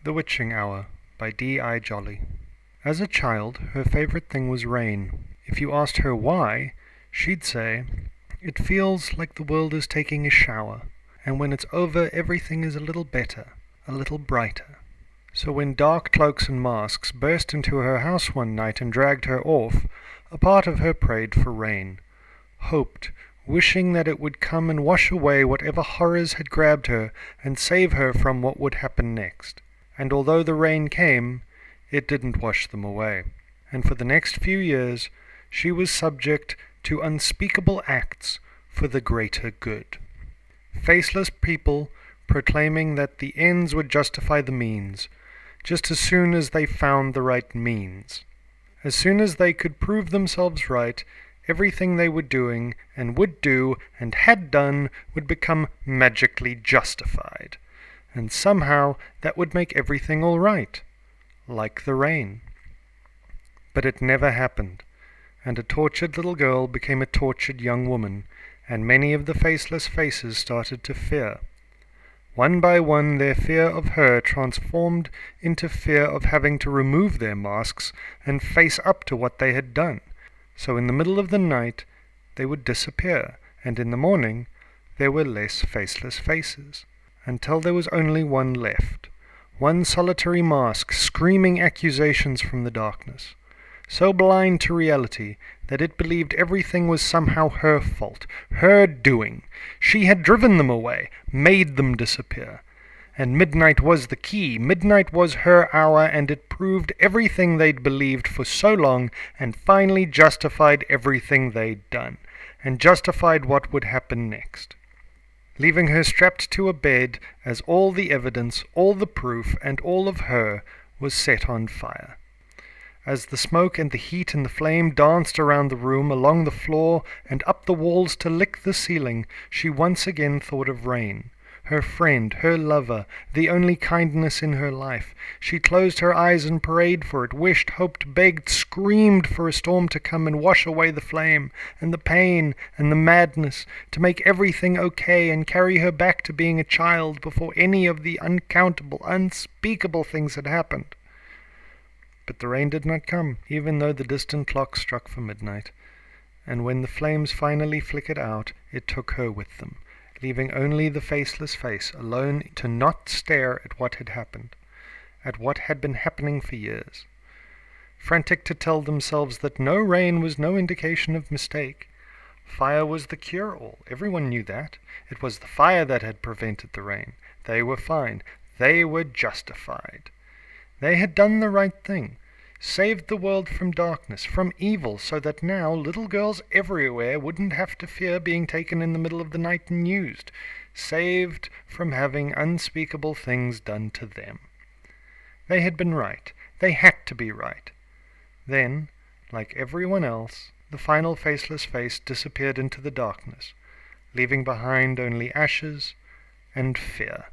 The Witching Hour by D.I. Jolly. As a child, her favorite thing was rain. If you asked her why, she'd say, "It feels like the world is taking a shower, and when it's over everything is a little better, a little brighter." So when dark cloaks and masks burst into her house one night and dragged her off, a part of her prayed for rain, hoped, wishing that it would come and wash away whatever horrors had grabbed her and save her from what would happen next. And although the rain came, it didn't wash them away. And for the next few years, she was subject to unspeakable acts for the greater good. Faceless people proclaiming that the ends would justify the means, just as soon as they found the right means. As soon as they could prove themselves right, everything they were doing and would do and had done would become magically justified. And somehow that would make everything all right, like the rain. But it never happened, and a tortured little girl became a tortured young woman, and many of the faceless faces started to fear. One by one their fear of her transformed into fear of having to remove their masks and face up to what they had done. So in the middle of the night they would disappear, and in the morning there were less faceless faces, until there was only one left, one solitary mask screaming accusations from the darkness, so blind to reality that it believed everything was somehow her fault, her doing. She had driven them away, made them disappear. And midnight was the key. Midnight was her hour, and it proved everything they'd believed for so long, and finally justified everything they'd done, and justified what would happen next, leaving her strapped to a bed as all the evidence, all the proof, and all of her was set on fire. As the smoke and the heat and the flame danced around the room, along the floor, and up the walls to lick the ceiling, she once again thought of rain, her friend, her lover, the only kindness in her life. She closed her eyes and prayed for it, wished, hoped, begged, screamed for a storm to come and wash away the flame, and the pain, and the madness, to make everything okay and carry her back to being a child before any of the uncountable, unspeakable things had happened. But the rain did not come, even though the distant clock struck for midnight, and when the flames finally flickered out, it took her with them, leaving only the faceless face alone to not stare at what had happened, at what had been happening for years, frantic to tell themselves that no rain was no indication of mistake. Fire was the cure-all. Everyone knew that. It was the fire that had prevented the rain. They were fine. They were justified. They had done the right thing, saved the world from darkness, from evil, so that now little girls everywhere wouldn't have to fear being taken in the middle of the night and used, saved from having unspeakable things done to them. They had been right. They had to be right. Then, like everyone else, the final faceless face disappeared into the darkness, leaving behind only ashes and fear.